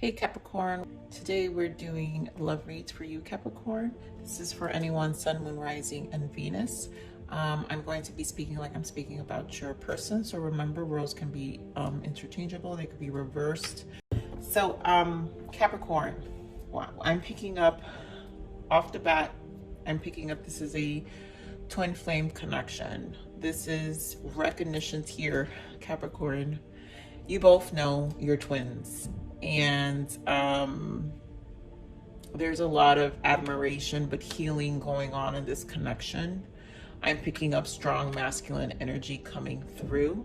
Hey Capricorn, today we're doing love reads for you Capricorn. This is for anyone Sun, Moon, Rising, and Venus. I'm going to be speaking like I'm speaking about your person. So remember, roles can be interchangeable, they could be reversed. So Capricorn, wow, I'm picking up off the bat, this is a twin flame connection. This is recognitions here, Capricorn. You both know you're twins. And there's a lot of admiration but healing going on in this connection. I'm picking up strong masculine energy coming through,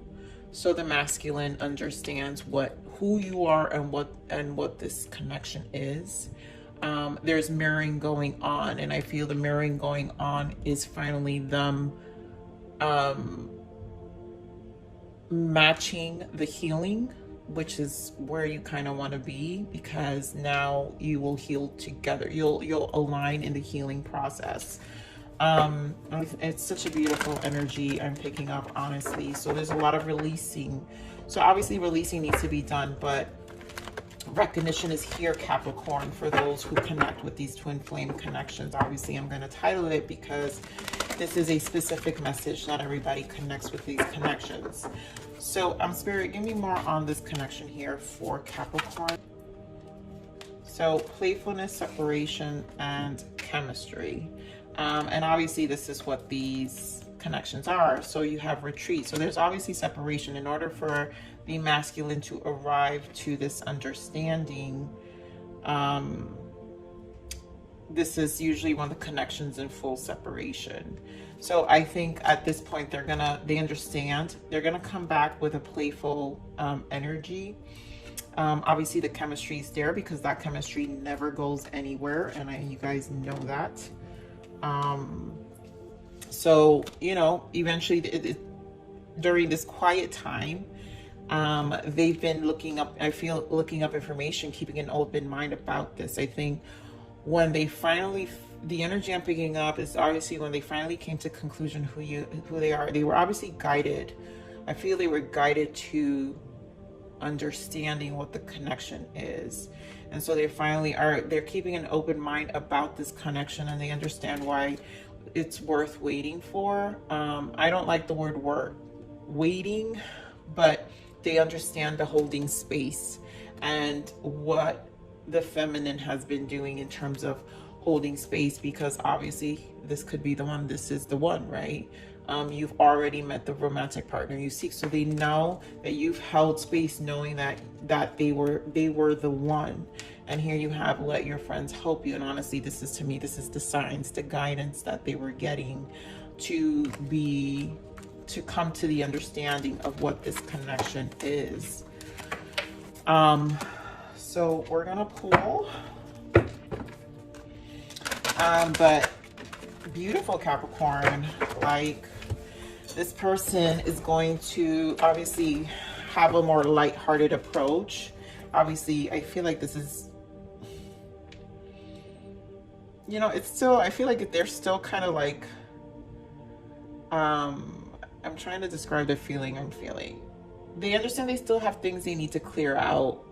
so the masculine understands who you are and what this connection is. There's mirroring going on, and I feel the mirroring going on is finally them matching the healing, which is where you kind of want to be, because now you will heal together. You'll align in the healing process. It's such a beautiful energy I'm picking up, honestly. So there's a lot of releasing. So obviously releasing needs to be done, but recognition is here, Capricorn, for those who connect with these twin flame connections. Obviously I'm going to title it because this is a specific message. Not everybody connects with these connections. So Spirit, give me more on this connection here for Capricorn. So playfulness, separation, and chemistry. And obviously this is what these connections are. So you have retreat. So there's obviously separation. In order for the masculine to arrive to this understanding, this is usually one of the connections in full separation. So I think at this point they understand. They're gonna come back with a playful energy. Obviously the chemistry is there because that chemistry never goes anywhere, and you guys know that. So you know, eventually during this quiet time, they've been looking up information, keeping an open mind about this. I think when they finally, the energy I'm picking up is obviously when they finally came to conclusion who they are. They were obviously guided. I feel they were guided to understanding what the connection is, and so they're keeping an open mind about this connection, and they understand why it's worth waiting for. I don't like the word waiting, but they understand the holding space and what the feminine has been doing in terms of holding space, because obviously this could be the one. This is the one, right? You've already met the romantic partner you seek, so they know that you've held space, knowing that they were the one. And here you have let your friends help you. And honestly, this is, to me, this is the signs, the guidance that they were getting to come to the understanding of what this connection is. So we're gonna pull, but beautiful Capricorn, like this person is going to obviously have a more lighthearted approach. Obviously, I feel like this is, you know, it's still, I feel like they're still kind of like, I'm trying to describe the feeling I'm feeling. They understand they still have things they need to clear out.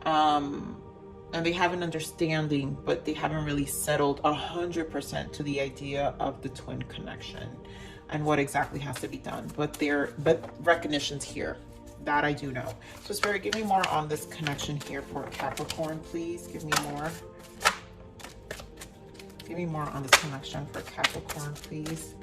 And they have an understanding, but they haven't really settled 100% to the idea of the twin connection and what exactly has to be done. But recognition's here. That I do know. So Spirit, give me more on this connection here for Capricorn, please. Give me more. Give me more on this connection for Capricorn, please.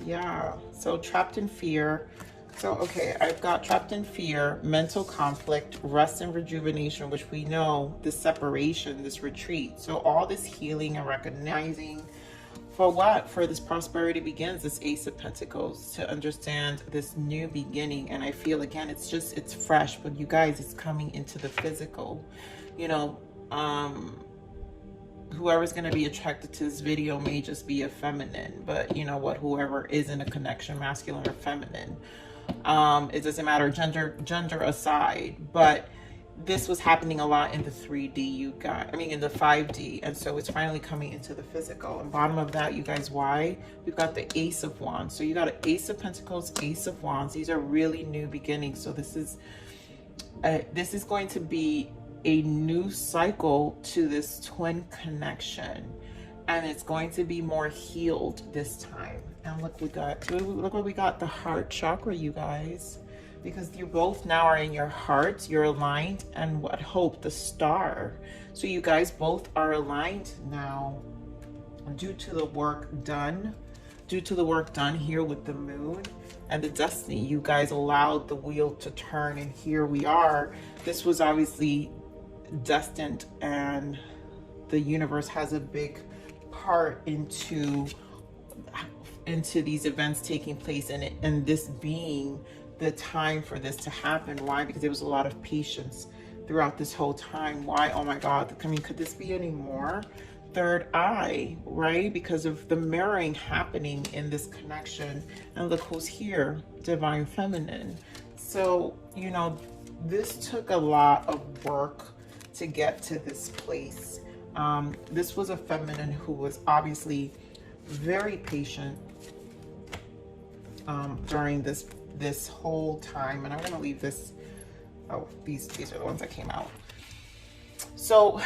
Yeah, so trapped in fear. So, okay, I've got trapped in fear, mental conflict, rest and rejuvenation, which we know, this separation, this retreat. So all this healing and recognizing for what? For this prosperity begins, this Ace of Pentacles, to understand this new beginning. And I feel, again, it's fresh, but you guys, it's coming into the physical. You know, whoever's going to be attracted to this video may just be a feminine, but you know what, whoever is in a connection, masculine or feminine, it doesn't matter, gender aside. But this was happening a lot in the 3D, in the 5D, and so it's finally coming into the physical. And bottom of that, you guys, why we've got the Ace of Wands. So you got an Ace of Pentacles, Ace of Wands. These are really new beginnings. So this is going to be a new cycle to this twin connection, and it's going to be more healed this time. And look, look what we got, the heart chakra, you guys, because you both now are in your heart, you're aligned, and what hope, the star. So you guys both are aligned now due to the work done here with the moon and the destiny. You guys allowed the wheel to turn, and here we are. This was obviously destined, and the universe has a big part into these events taking place, and this being the time for this to happen. Why? Because there was a lot of patience throughout this whole time. Why? Oh my God, I mean, could this be any more? Third eye, right? Because of the mirroring happening in this connection. And look who's here, divine feminine. So, you know, this took a lot of work to get to this place. This was a feminine who was obviously very patient during this whole time. And I'm going to leave this. Oh, these are the ones that came out. So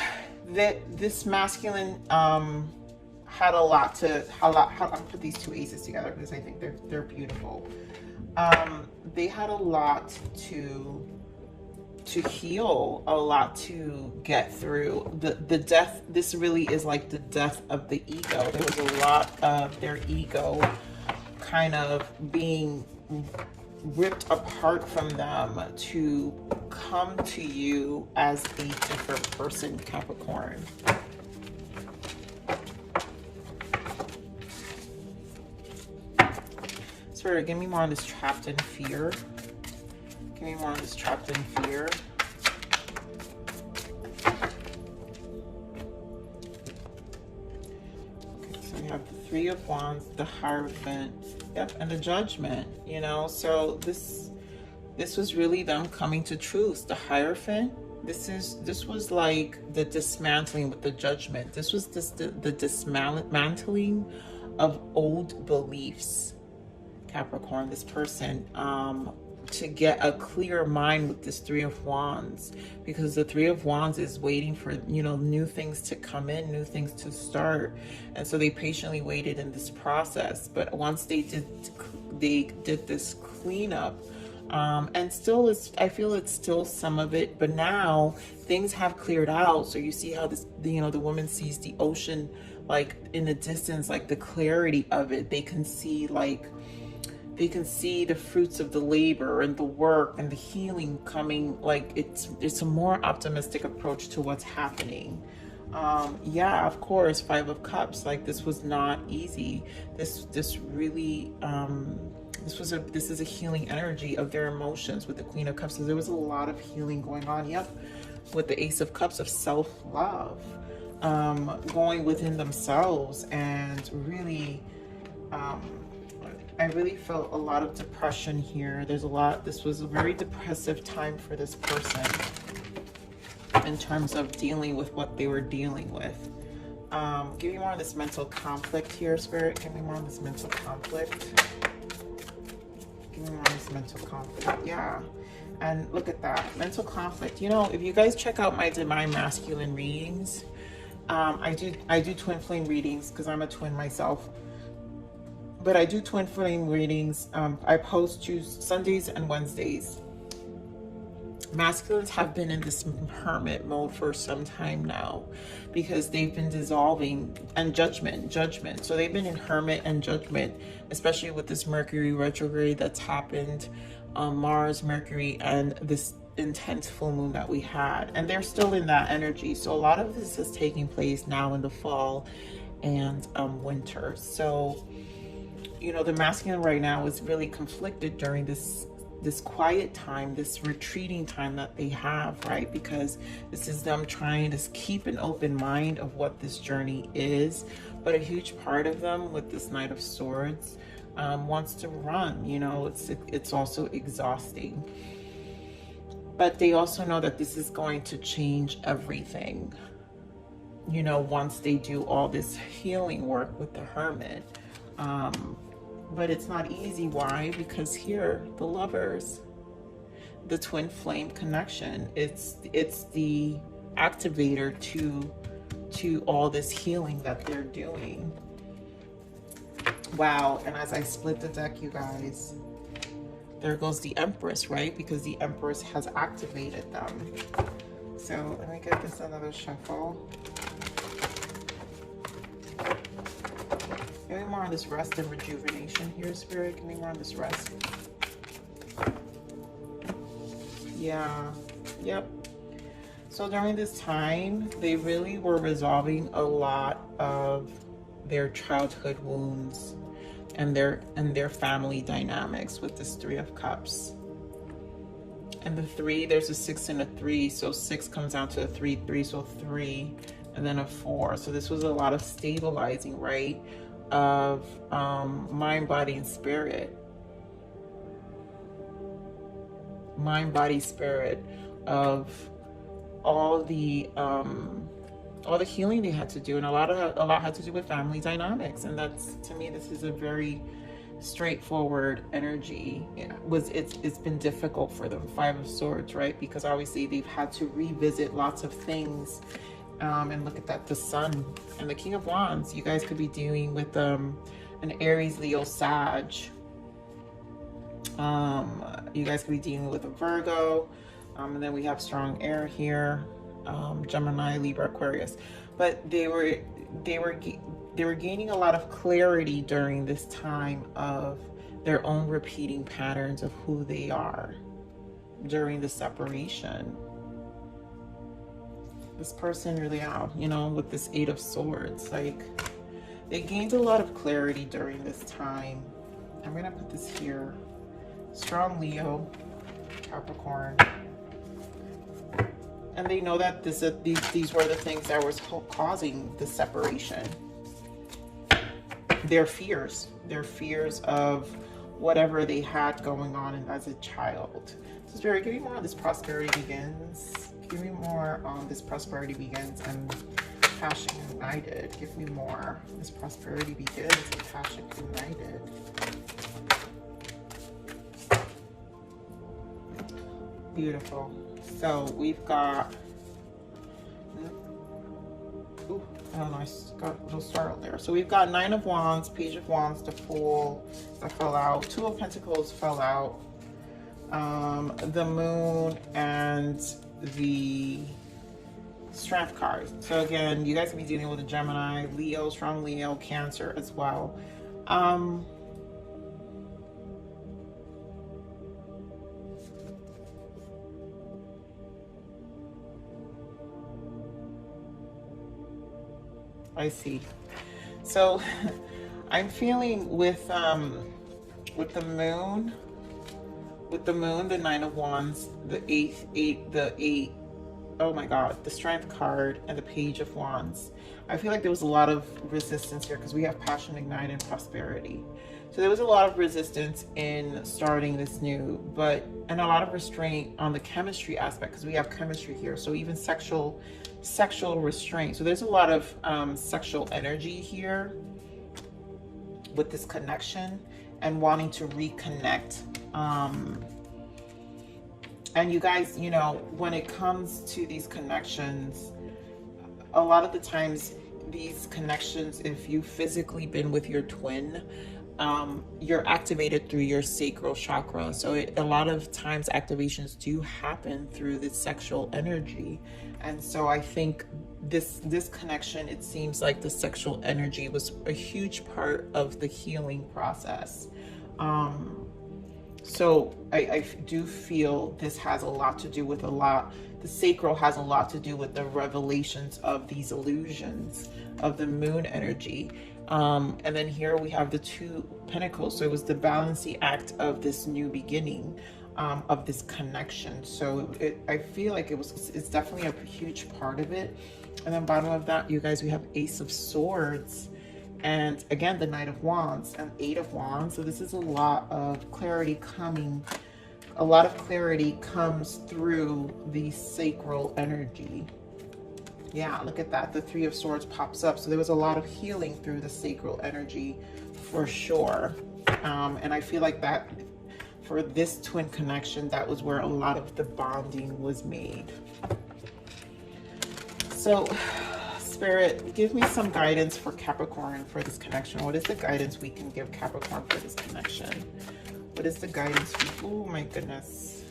this masculine had a lot. I'll put these two aces together because I think they're beautiful. They had a lot to heal, a lot to get through. The death, this really is like the death of the ego. There was a lot of their ego kind of being ripped apart from them to come to you as a different person, Capricorn. Spirit, give me more on this trapped in fear. Give me more on this trapped in fear. Okay, so we have the Three of Wands, the Hierophant, yep, and the Judgment, you know. So this was really them coming to truth. The Hierophant, this was like the dismantling with the Judgment. This was the dismantling of old beliefs, Capricorn. This person, to get a clear mind with this Three of Wands, because the Three of Wands is waiting for, you know, new things to come in, new things to start. And so they patiently waited in this process. But once they did this cleanup, and still is, I feel it's still some of it, but now things have cleared out. So you see how this, you know, the woman sees the ocean like in the distance, like the clarity of it. They can see the fruits of the labor and the work and the healing coming. Like it's a more optimistic approach to what's happening. Yeah, of course, Five of Cups, like this was not easy. This really, this is a healing energy of their emotions with the Queen of Cups. So there was a lot of healing going on. Yep, with the Ace of Cups of self-love, going within themselves, and really, I really felt a lot of depression here. There's a lot. This was a very depressive time for this person in terms of dealing with what they were dealing with. Give me more of this mental conflict here, Spirit. Give me more of this mental conflict. Give me more of this mental conflict. Yeah. And look at that. Mental conflict. You know, if you guys check out my Divine Masculine readings, I do twin flame readings because I'm a twin myself. But I do twin flame readings. I post Tuesdays, Sundays, and Wednesdays. Masculines have been in this hermit mode for some time now because they've been dissolving, and judgment. So they've been in hermit and judgment, especially with this Mercury retrograde that's happened, Mars, Mercury, and this intense full moon that we had. And they're still in that energy. So a lot of this is taking place now in the fall and winter. So, you know, the masculine right now is really conflicted during this quiet time, this retreating time that they have, right? Because this is them trying to keep an open mind of what this journey is. But a huge part of them with this Knight of Swords wants to run. You know, it's also exhausting. But they also know that this is going to change everything, you know, once they do all this healing work with the Hermit. But it's not easy. Why? Because here, the Lovers. the twin flame connection. It's the activator to all this healing that they're doing. Wow. And as I split the deck, you guys, there goes the Empress, right? Because the Empress has activated them. So let me get this another shuffle. Give me more on this rest and rejuvenation here, Spirit. Give me more on this rest. Yeah. Yep. So during this time, they really were resolving a lot of their childhood wounds and their family dynamics with this Three of Cups. And the 3, there's a 6 and a 3, so 6 comes down to a 3, 3, so 3, and then a 4. So this was a lot of stabilizing, right, of mind, body, and spirit. Mind, body, spirit, of all the healing they had to do, and a lot had to do with family dynamics. And that's, to me, this is a very straightforward energy. It's been difficult for them. 5 of Swords, right? Because obviously they've had to revisit lots of things. And look at that, the Sun and the King of Wands. You guys could be dealing with an Aries, Leo, Sag. You guys could be dealing with a Virgo. And then we have strong air here, Gemini, Libra, Aquarius. But they were gaining a lot of clarity during this time of their own repeating patterns of who they are during the separation. This person really, you know, with this 8 of Swords, like, they gained a lot of clarity during this time. I'm gonna put this here. Strong Leo, Capricorn. And they know that these were the things that was causing the separation. Their fears of whatever they had going on as a child. So Spirit, give me more on this prosperity begins. Give me more on this prosperity begins and passion ignited. Give me more. This prosperity begins and passion ignited. Beautiful. So we've got, ooh, I don't know, I got a little startled there. So we've got 9 of Wands, Page of Wands, the Fool that fell out, 2 of Pentacles fell out, the Moon, and the Strength card. So again, you guys can be dealing with a Gemini, Leo, strong Leo, Cancer as well. I see. So I'm feeling with the moon, the 9 of Wands, the 8, oh my God, the Strength card, and the Page of Wands. I feel like there was a lot of resistance here because we have passion, ignite, and prosperity. So there was a lot of resistance in starting this new, and a lot of restraint on the chemistry aspect because we have chemistry here. So even sexual restraint. So there's a lot of sexual energy here with this connection and wanting to reconnect. And you guys, you know, when it comes to these connections, a lot of the times these connections, if you've physically been with your twin, you're activated through your sacral chakra. So a lot of times activations do happen through this sexual energy. And so I think this connection, it seems like the sexual energy was a huge part of the healing process. So I do feel this has a lot to do with the sacral has a lot to do with the revelations of these illusions of the moon energy. And then here we have the 2 Pentacles. So it was the balancing act of this new beginning, of this connection. So I feel like it's definitely a huge part of it. And then bottom of that, you guys, we have Ace of Swords. And again, the Knight of Wands and 8 of Wands. So this is a lot of clarity coming. A lot of clarity comes through the sacral energy. Yeah, look at that. The 3 of Swords pops up. So there was a lot of healing through the sacral energy for sure. And I feel like that for this twin connection, that was where a lot of the bonding was made. So, Spirit, give me some guidance for Capricorn for this connection. What is the guidance we can give Capricorn for this connection? What is the guidance? Oh my goodness.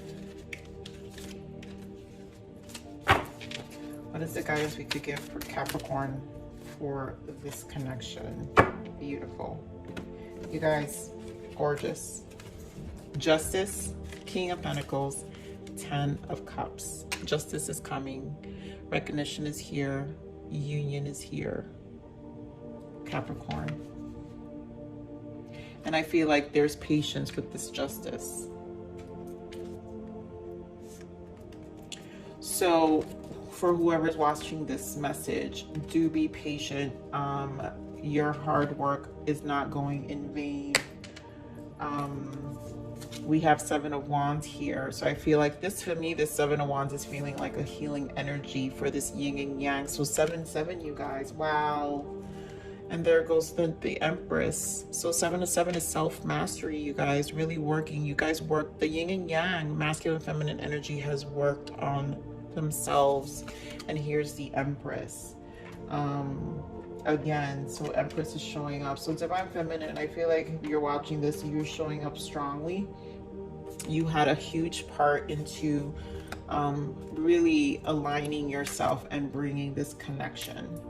What is the guidance we could give for Capricorn for this connection? Beautiful. You guys, gorgeous. Justice, King of Pentacles, 10 of Cups. Justice is coming. Recognition is here. Union is here. Capricorn. And I feel like there's patience with this justice. So for whoever's watching this message, do be patient. Your hard work is not going in vain. We have 7 of Wands here. So I feel like this, for me, this 7 of Wands is feeling like a healing energy for this yin and yang. So 7-7, you guys. Wow. And there goes the Empress. So 7 of 7 is self-mastery, you guys. Really working. You guys work. The yin and yang, masculine and feminine energy, has worked on themselves. And here's the Empress. Again, so Empress is showing up. So Divine Feminine, I feel like if you're watching this, you're showing up strongly. You had a huge part into really aligning yourself and bringing this connection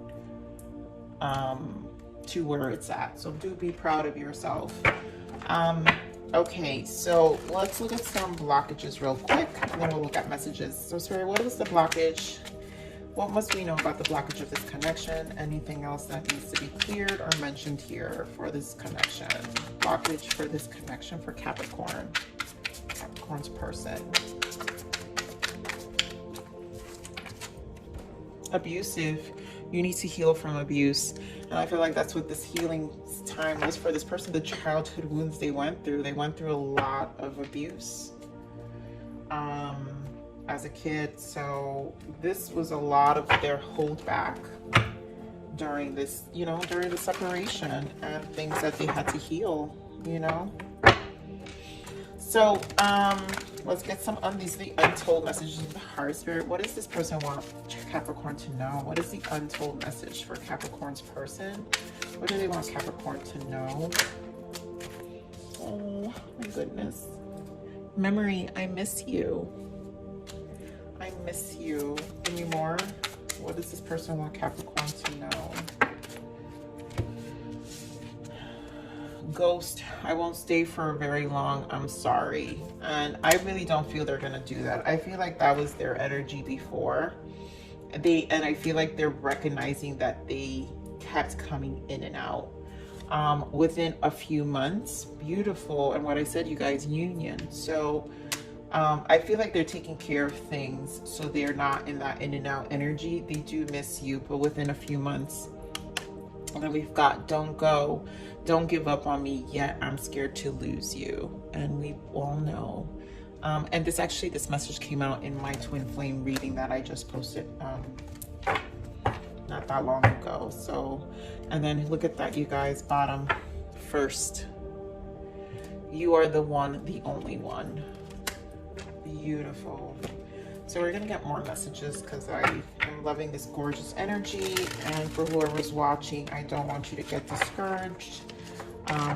to where it's at. So do be proud of yourself. Okay, so let's look at some blockages real quick, and then we'll look at messages. So Spirit, what is the blockage? What must we know about the blockage of this connection? Anything else that needs to be cleared or mentioned here for this connection? Blockage for this connection for Capricorn. Capricorn's person. Abusive. You need to heal from abuse. And I feel like that's what this healing time was for this person. The childhood wounds they went through. They went through a lot of abuse as a kid. So this was a lot of their holdback during this, you know, during the separation, and things that they had to heal, you know. So let's get some on these, the untold messages of the heart. Spirit, what does this person want Capricorn to know? What is the untold message for Capricorn's person? What do they want Capricorn to know? Oh my goodness. Memory, I miss you. I miss you. Any more? What does this person want Capricorn to know? Ghost, I won't stay for very long, I'm sorry. And I really don't feel they're gonna do that. I feel like that was their energy before. And I feel like they're recognizing that they kept coming in and out within a few months. Beautiful. And what I said, you guys, union. So I feel like they're taking care of things, so they're not in that in and out energy. They do miss you, but within a few months. And then we've got don't go, don't give up on me yet, I'm scared to lose you. And we all know. And this message came out in my twin flame reading that I just posted not that long ago. So, and then look at that, you guys, bottom first. You are the one, the only one. Beautiful. So we're gonna get more messages because I am loving this gorgeous energy. And for whoever's watching, I don't want you to get discouraged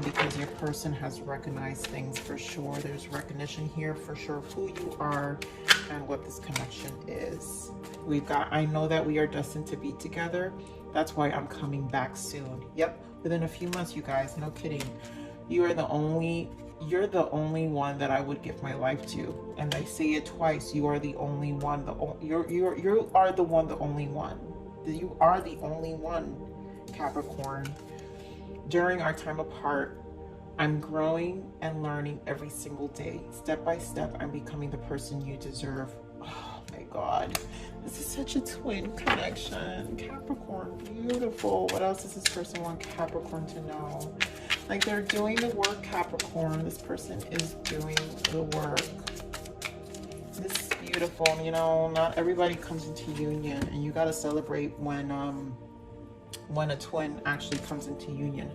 because your person has recognized things for sure. There's recognition here for sure of who you are and what this connection is. We've got, I know that we are destined to be together. That's why I'm coming back soon. Yep, within a few months, you guys, no kidding. You're the only one that I would give my life to. And I say it twice. You are the only one. You are the one, the only one. You are the only one, Capricorn. During our time apart, I'm growing and learning every single day. Step by step, I'm becoming the person you deserve. Oh my God. This is such a twin connection. Capricorn, beautiful. What else does this person want Capricorn to know? Like, they're doing the work, Capricorn. This person is doing the work. This is beautiful. You know, not everybody comes into union, and you got to celebrate when a twin actually comes into union.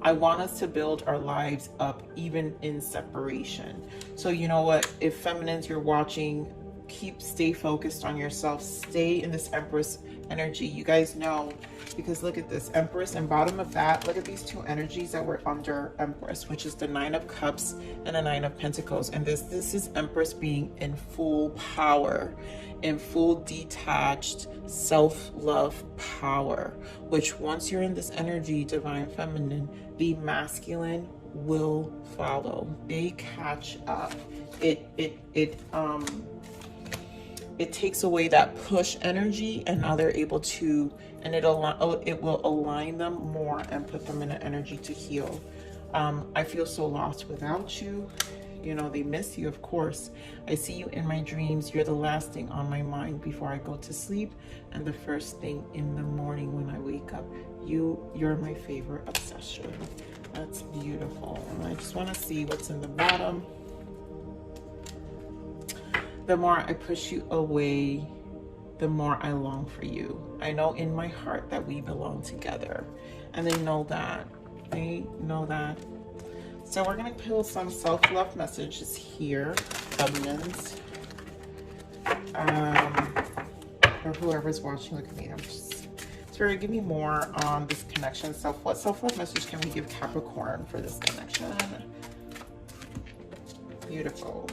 I want us to build our lives up even in separation. So you know what, if feminines you're watching, stay focused on yourself, stay in this Empress energy. You guys know, because look at this Empress, and bottom of that, look at these two energies that were under Empress, which is the Nine of Cups and the Nine of Pentacles. And this is Empress being in full power, in full detached self-love power, which once you're in this energy, divine feminine, the masculine will follow. They catch up. It takes away that push energy, and now they're able to, and it will align them more and put them in an energy to heal. I feel so lost without you. You know, they miss you, of course. I see you in my dreams. You're the last thing on my mind before I go to sleep, and the first thing in the morning when I wake up. You're my favorite obsession. That's beautiful. And I just want to see what's in the bottom. The more I push you away, the more I long for you. I know in my heart that we belong together. And they know that. They know that. So we're going to pull some self-love messages here, feminines. Or whoever's watching, look at me. Spirit, give me more on this connection. What self-love message can we give Capricorn for this connection? Beautiful.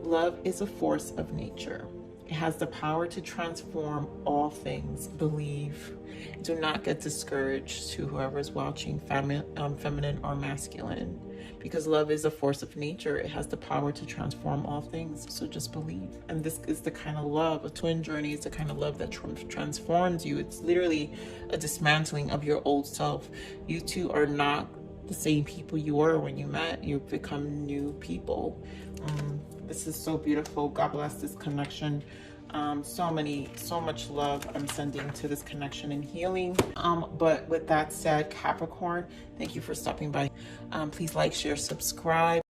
Love is a force of nature. It has the power to transform all things. Believe. Do not get discouraged, to whoever's watching, feminine or masculine, because love is a force of nature. It has the power to transform all things. So just believe. And this is the kind of love, a twin journey is the kind of love that transforms you. It's literally a dismantling of your old self. You two are not the same people you were when you met. You've become new people. This is so beautiful. God bless this connection. So much love I'm sending to this connection and healing. But with that said, Capricorn, thank you for stopping by. Please like, share, subscribe.